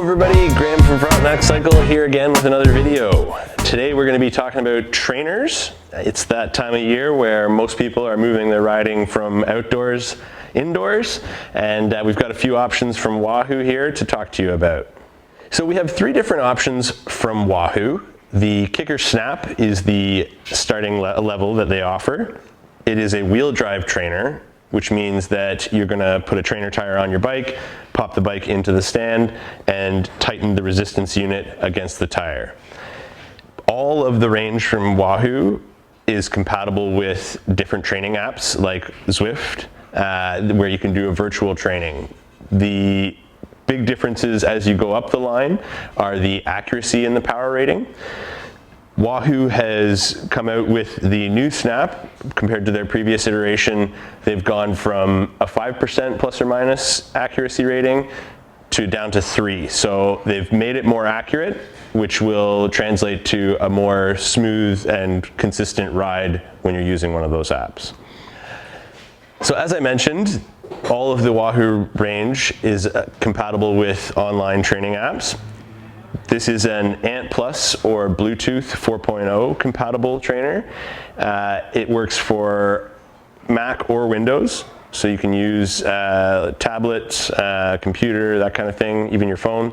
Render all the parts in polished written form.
everybody, Graeme from Frontenac Cycle here again with another video. Today we're going to be talking about trainers. It's that time of year where most people are moving their riding from outdoors indoors, and we've got a few options from Wahoo here to talk to you about. So we have three different options from Wahoo. The KICKR SNAP is the starting level that they offer. It is a wheel drive trainer, which means that you're going to put a trainer tire on your bike, pop the bike into the stand, and tighten the resistance unit against the tire. All of the range from Wahoo is compatible with different training apps like Zwift, where you can do a virtual training. The big differences as you go up the line are the accuracy and the power rating. Wahoo has come out with the new Snap. Compared to their previous iteration, they've gone from a 5% plus or minus accuracy rating to down to 3. So they've made it more accurate, which will translate to a more smooth and consistent ride when you're using one of those apps. So as I mentioned, all of the Wahoo range is compatible with online training apps. This is an ANT Plus or Bluetooth 4.0 compatible trainer. It works for Mac or Windows, so you can use tablets, computer, that kind of thing, even your phone.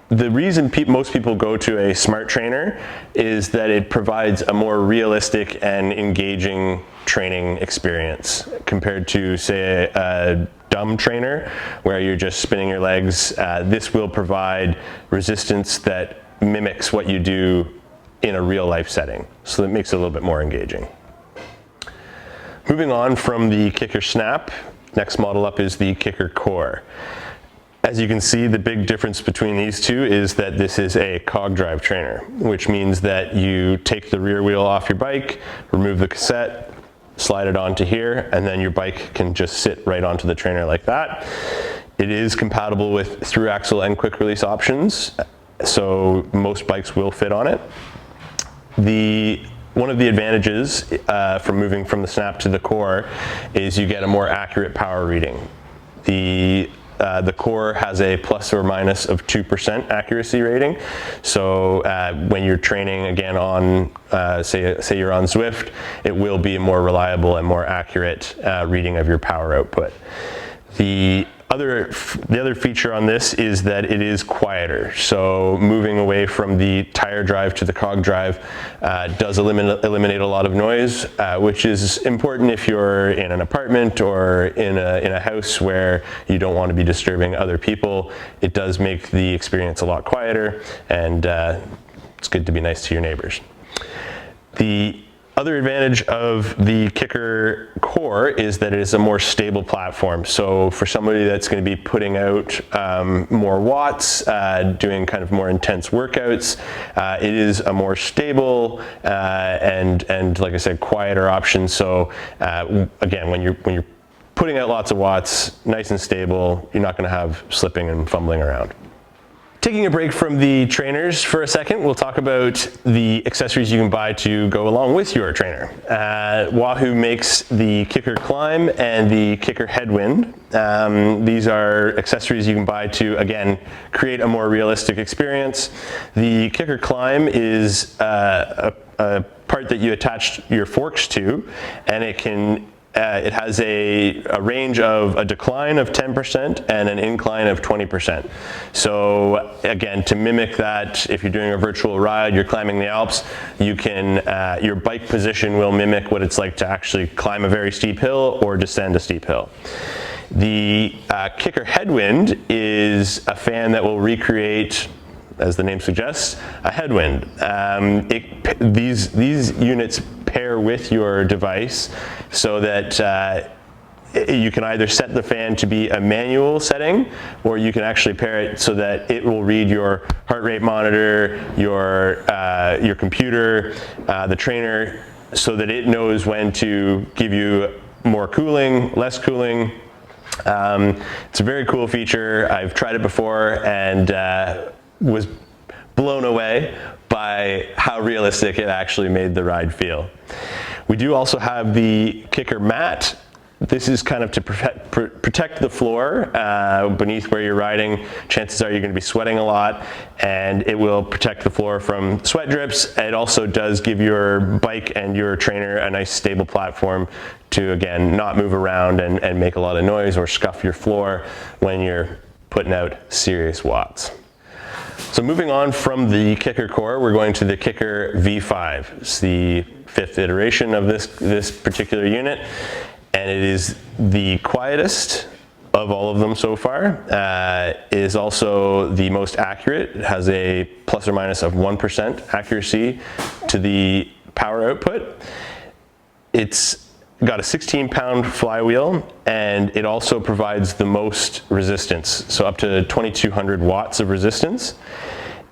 The reason most people go to a smart trainer is that it provides a more realistic and engaging training experience compared to, say, a dumb trainer where you're just spinning your legs. This will provide resistance that mimics what you do in a real life setting, so that makes it a little bit more engaging. Moving on from the KICKR SNAP, next model up is the KICKR Core. As you can see, the big difference between these two is that this is a cog drive trainer, which means that you take the rear wheel off your bike, remove the cassette, slide it onto here, and then your bike can just sit right onto the trainer like that. It is compatible with through axle and quick release options, so most bikes will fit on it. One of the advantages from moving from the Snap to the Core is you get a more accurate power reading. The Core has a plus or minus of 2% accuracy rating. So when you're training again on, say you're on Zwift, it will be a more reliable and more accurate reading of your power output. The other feature on this is that it is quieter. So moving away from the tire drive to the cog drive does eliminate a lot of noise, which is important if you're in an apartment or in a house where you don't want to be disturbing other people. It does make the experience a lot quieter, and it's good to be nice to your neighbors. The other advantage of the KICKR Core is that it is a more stable platform. So for somebody that's going to be putting out more watts, doing kind of more intense workouts, it is a more stable and like I said, quieter option. So again, when you're putting out lots of watts, nice and stable, you're not going to have slipping and fumbling around. Taking a break from the trainers for a second, we'll talk about the accessories you can buy to go along with your trainer. Wahoo makes the KICKR Climb and the KICKR Headwind. These are accessories you can buy to, again, create a more realistic experience. The KICKR Climb is a part that you attach your forks to, and it has a range of a decline of 10% and an incline of 20%. So again, to mimic that, if you're doing a virtual ride, you're climbing the Alps, you can, your bike position will mimic what it's like to actually climb a very steep hill or descend a steep hill. The KICKR Headwind is a fan that will recreate, as the name suggests, a headwind. These units pair with your device so that you can either set the fan to be a manual setting, or you can actually pair it so that it will read your heart rate monitor, your computer, the trainer, so that it knows when to give you more cooling, less cooling. It's a very cool feature. I've tried it before and was blown away by how realistic it actually made the ride feel. We do also have the KICKR Mat. This is kind of to protect the floor beneath where you're riding. Chances are you're going to be sweating a lot, and it will protect the floor from sweat drips. It also does give your bike and your trainer a nice stable platform to, again, not move around and make a lot of noise or scuff your floor when you're putting out serious watts. So moving on from the KICKR Core, we're going to the KICKR V5. It's the 5th iteration of this particular unit, and it is the quietest of all of them so far. It is also the most accurate. It has a plus or minus of 1% accuracy to the power output. It's got a 16-pound flywheel, and it also provides the most resistance, so up to 2,200 watts of resistance.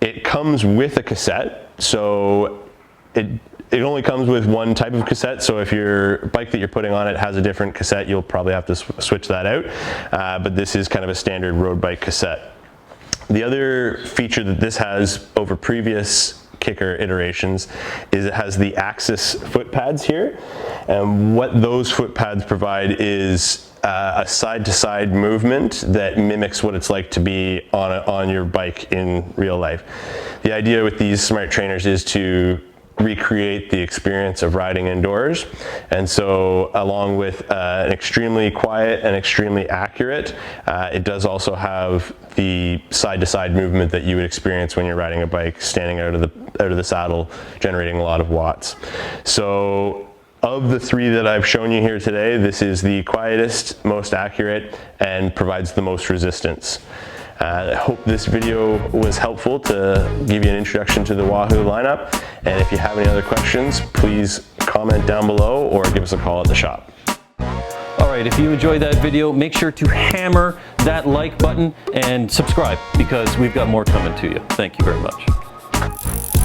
It comes with a cassette, so it only comes with one type of cassette, so if your bike that you're putting on it has a different cassette, you'll probably have to switch that out, but this is kind of a standard road bike cassette. The other feature that this has over previous KICKR iterations is it has the Axis foot pads here, and what those foot pads provide is a side-to-side movement that mimics what it's like to be on your bike in real life. The idea with these smart trainers is to recreate the experience of riding indoors, and so along with an extremely quiet and extremely accurate, it does also have the side-to-side movement that you would experience when you're riding a bike, standing out of the saddle, generating a lot of watts. So of the 3 that I've shown you here today, this is the quietest, most accurate, and provides the most resistance. I hope this video was helpful to give you an introduction to the Wahoo lineup, and if you have any other questions, please comment down below or give us a call at the shop. All right, if you enjoyed that video, make sure to hammer that like button and subscribe, because we've got more coming to you. Thank you very much.